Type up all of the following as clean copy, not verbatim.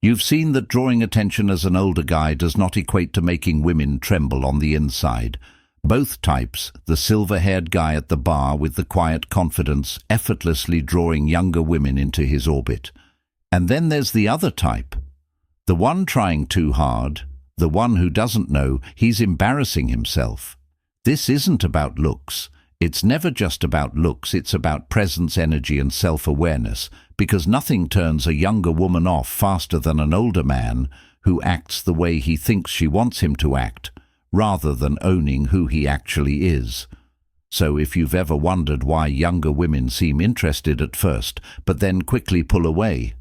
You've seen that drawing attention as an older guy does not equate to making women tremble on the inside. Both types, the silver-haired guy at the bar with the quiet confidence, effortlessly drawing younger women into his orbit. And then there's the other type, the one trying too hard, the one who doesn't know he's embarrassing himself. This isn't about looks. It's never just about looks, it's about presence, energy and self-awareness, because nothing turns a younger woman off faster than an older man who acts the way he thinks she wants him to act, rather than owning who he actually is. So if you've ever wondered why younger women seem interested at first, but then quickly pull away,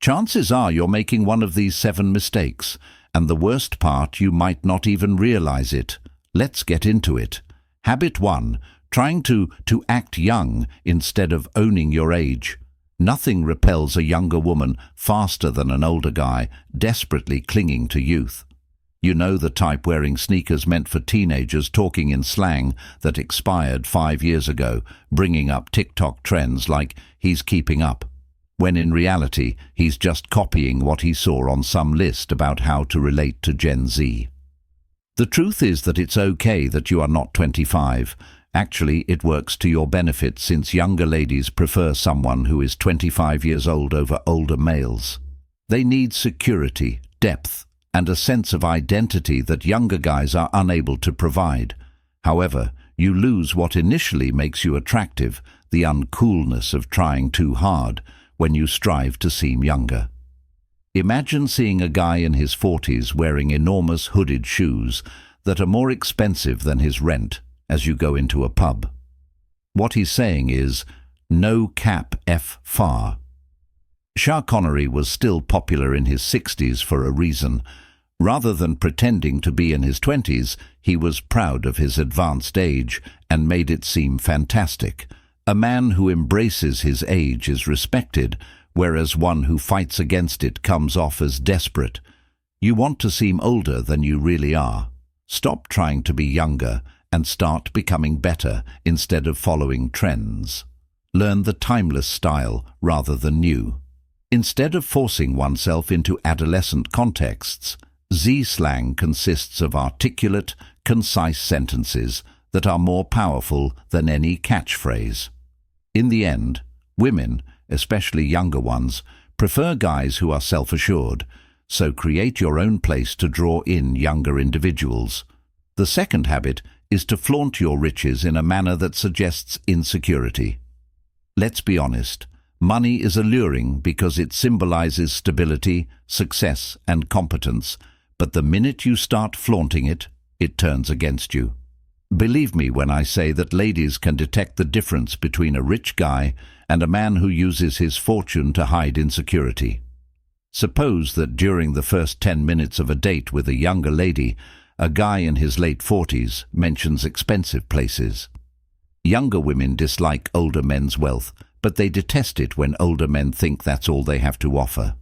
chances are you're making one of these 7 mistakes, and the worst part, you might not even realize it. Let's get into it. Habit 1. Trying to act young instead of owning your age. Nothing repels a younger woman faster than an older guy desperately clinging to youth. You know, the type wearing sneakers meant for teenagers, talking in slang that expired 5 years ago, bringing up TikTok trends like he's keeping up, when in reality he's just copying what he saw on some list about how to relate to Gen Z. The truth is that it's okay that you are not 25. Actually, it works to your benefit, since younger ladies prefer someone who is 25 years old over older males. They need security, depth, and a sense of identity that younger guys are unable to provide. However, you lose what initially makes you attractive, the uncoolness of trying too hard, when you strive to seem younger. Imagine seeing a guy in his 40s wearing enormous hooded shoes that are more expensive than his rent as you go into a pub. What he's saying is, no cap F far. Sean Connery was still popular in his 60s for a reason. Rather than pretending to be in his 20s, he was proud of his advanced age and made it seem fantastic. A man who embraces his age is respected, whereas one who fights against it comes off as desperate. You want to seem older than you really are. Stop trying to be younger and start becoming better instead of following trends. Learn the timeless style rather than new. Instead of forcing oneself into adolescent contexts, Z-slang consists of articulate, concise sentences that are more powerful than any catchphrase. In the end, women, especially younger ones, prefer guys who are self-assured, so create your own place to draw in younger individuals. The second habit is to flaunt your riches in a manner that suggests insecurity. Let's be honest, money is alluring because it symbolizes stability, success, and competence, but the minute you start flaunting it, it turns against you. Believe me when I say that ladies can detect the difference between a rich guy and a man who uses his fortune to hide insecurity. Suppose that during the first 10 minutes of a date with a younger lady, a guy in his late 40s mentions expensive places. Younger women dislike older men's wealth, but they detest it when older men think that's all they have to offer.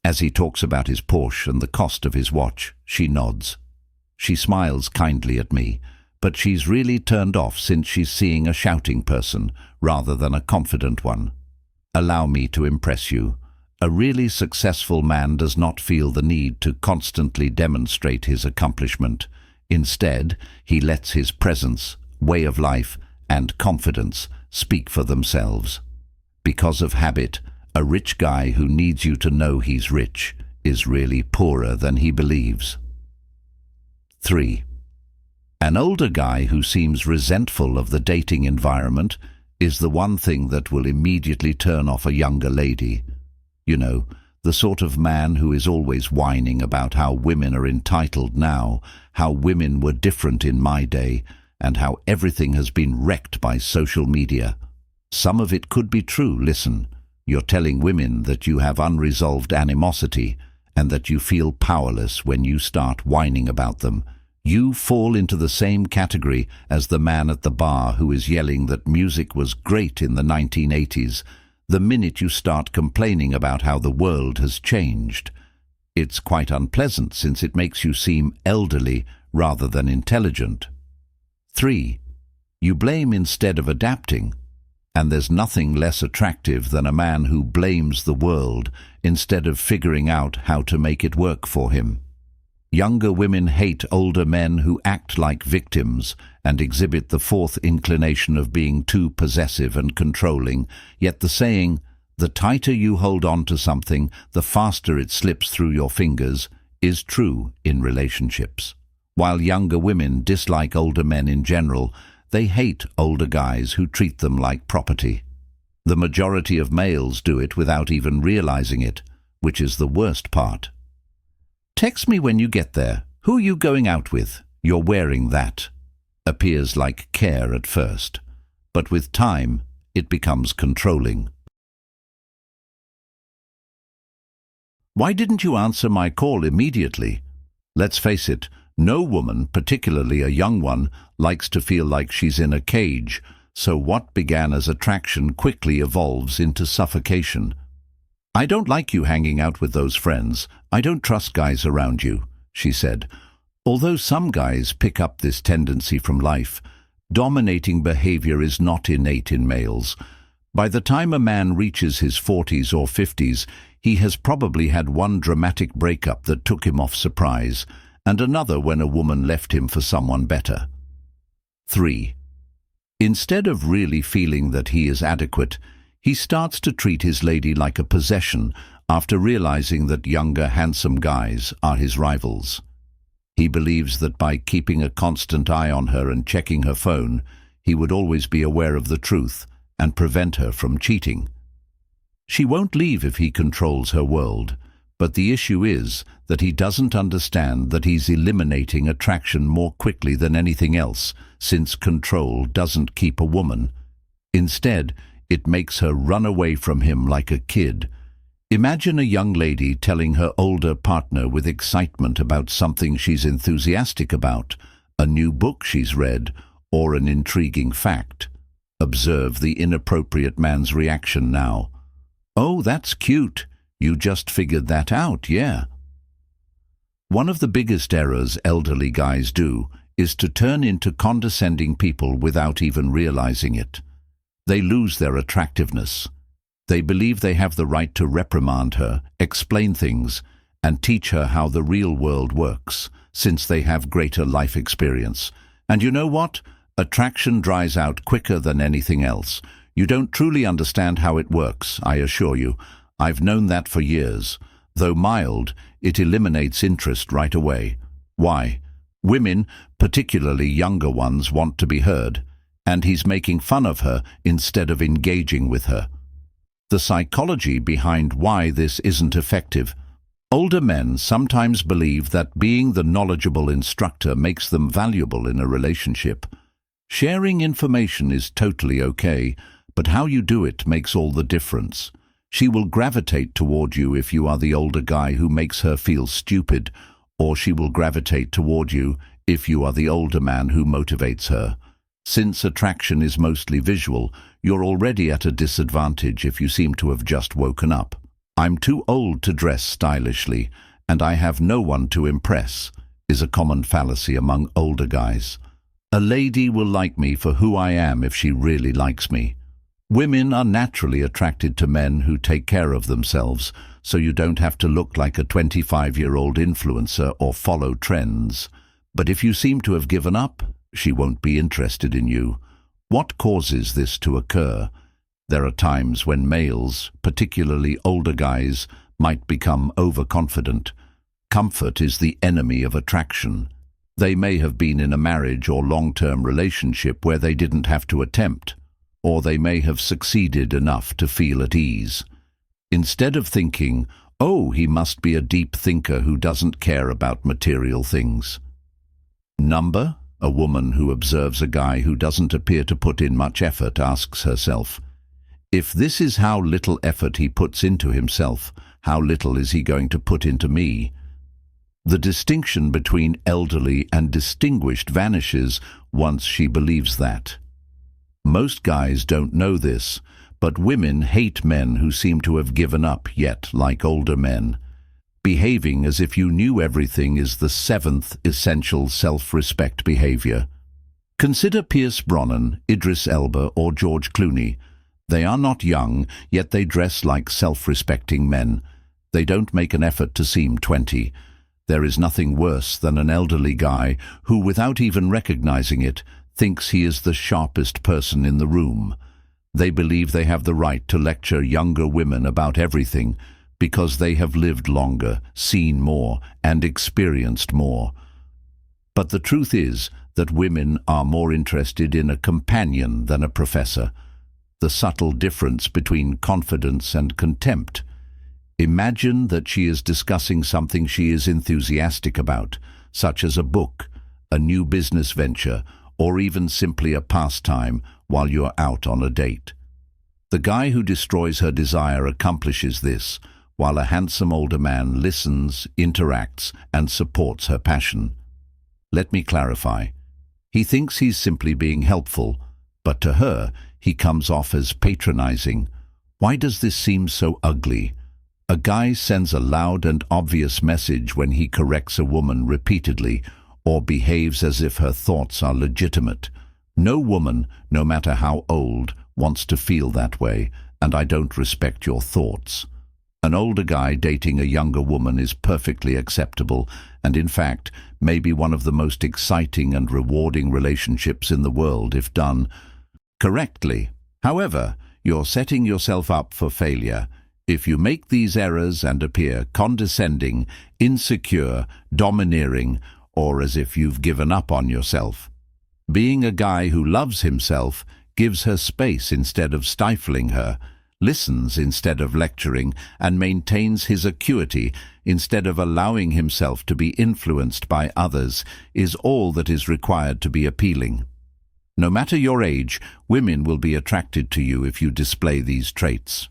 As he talks about his Porsche and the cost of his watch, she nods. She smiles kindly at me, but she's really turned off since she's seeing a shouting person rather than a confident one. Allow me to impress you. A really successful man does not feel the need to constantly demonstrate his accomplishment. Instead, he lets his presence, way of life, and confidence speak for themselves. Because of habit, a rich guy who needs you to know he's rich is really poorer than he believes. 3. An older guy who seems resentful of the dating environment is the one thing that will immediately turn off a younger lady. You know, the sort of man who is always whining about how women are entitled now, how women were different in my day, and how everything has been wrecked by social media. Some of it could be true. Listen, you're telling women that you have unresolved animosity and that you feel powerless when you start whining about them. You fall into the same category as the man at the bar who is yelling that music was great in the 1980s, the minute you start complaining about how the world has changed. It's quite unpleasant since it makes you seem elderly rather than intelligent. 3. You blame instead of adapting. And there's nothing less attractive than a man who blames the world instead of figuring out how to make it work for him. Younger women hate older men who act like victims and exhibit the fourth inclination of being too possessive and controlling, yet the saying, "The tighter you hold on to something, the faster it slips through your fingers," is true in relationships. While younger women dislike older men in general, they hate older guys who treat them like property. The majority of males do it without even realizing it, which is the worst part. "Text me when you get there. Who are you going out with? You're wearing that." Appears like care at first, but with time, it becomes controlling. "Why didn't you answer my call immediately?" Let's face it, no woman, particularly a young one, likes to feel like she's in a cage, so what began as attraction quickly evolves into suffocation. "I don't like you hanging out with those friends. I don't trust guys around you," she said. Although some guys pick up this tendency from life, dominating behavior is not innate in males. By the time a man reaches his 40s or 50s, he has probably had one dramatic breakup that took him off surprise, and another when a woman left him for someone better. 3. Instead of really feeling that he is adequate, he starts to treat his lady like a possession after realizing that younger, handsome guys are his rivals. He believes that by keeping a constant eye on her and checking her phone, he would always be aware of the truth and prevent her from cheating. She won't leave if he controls her world, but the issue is that he doesn't understand that he's eliminating attraction more quickly than anything else, since control doesn't keep a woman. Instead, it makes her run away from him like a kid. Imagine a young lady telling her older partner with excitement about something she's enthusiastic about, a new book she's read, or an intriguing fact. Observe the inappropriate man's reaction now. "Oh, that's cute. You just figured that out, yeah." One of the biggest errors elderly guys do is to turn into condescending people without even realizing it. They lose their attractiveness. They believe they have the right to reprimand her, explain things, and teach her how the real world works, since they have greater life experience. And you know what? Attraction dries out quicker than anything else. You don't truly understand how it works, I assure you. I've known that for years. Though mild, it eliminates interest right away. Why? Women, particularly younger ones, want to be heard, and he's making fun of her instead of engaging with her. The psychology behind why this isn't effective. Older men sometimes believe that being the knowledgeable instructor makes them valuable in a relationship. Sharing information is totally okay, but how you do it makes all the difference. She will gravitate toward you if you are the older guy who makes her feel stupid, or she will gravitate toward you if you are the older man who motivates her. Since attraction is mostly visual, you're already at a disadvantage if you seem to have just woken up. "I'm too old to dress stylishly, and I have no one to impress," is a common fallacy among older guys. "A lady will like me for who I am if she really likes me." Women are naturally attracted to men who take care of themselves, so you don't have to look like a 25-year-old influencer or follow trends. But if you seem to have given up, she won't be interested in you. What causes this to occur? There are times when males, particularly older guys, might become overconfident. Comfort is the enemy of attraction. They may have been in a marriage or long-term relationship where they didn't have to attempt, or they may have succeeded enough to feel at ease. Instead of thinking, "Oh, he must be a deep thinker who doesn't care about material things." Number? A woman who observes a guy who doesn't appear to put in much effort asks herself, "If this is how little effort he puts into himself, how little is he going to put into me?" The distinction between elderly and distinguished vanishes once she believes that. Most guys don't know this, but women hate men who seem to have given up yet like older men. Behaving as if you knew everything is the seventh essential self-respect behavior. Consider Pierce Brosnan, Idris Elba, or George Clooney. They are not young, yet they dress like self-respecting men. They don't make an effort to seem 20. There is nothing worse than an elderly guy who, without even recognizing it, thinks he is the sharpest person in the room. They believe they have the right to lecture younger women about everything because they have lived longer, seen more, and experienced more. But the truth is that women are more interested in a companion than a professor. The subtle difference between confidence and contempt. Imagine that she is discussing something she is enthusiastic about, such as a book, a new business venture, or even simply a pastime while you're out on a date. The guy who destroys her desire accomplishes this, while a handsome older man listens, interacts, and supports her passion. Let me clarify. He thinks he's simply being helpful, but to her, he comes off as patronizing. Why does this seem so ugly? A guy sends a loud and obvious message when he corrects a woman repeatedly or behaves as if her thoughts are legitimate. No woman, no matter how old, wants to feel that way, and I don't respect your thoughts. An older guy dating a younger woman is perfectly acceptable, and in fact, maybe one of the most exciting and rewarding relationships in the world if done correctly. However, you're setting yourself up for failure if you make these errors and appear condescending, insecure, domineering, or as if you've given up on yourself. Being a guy who loves himself gives her space instead of stifling her, listens instead of lecturing, and maintains his acuity instead of allowing himself to be influenced by others is all that is required to be appealing. No matter your age, women will be attracted to you if you display these traits.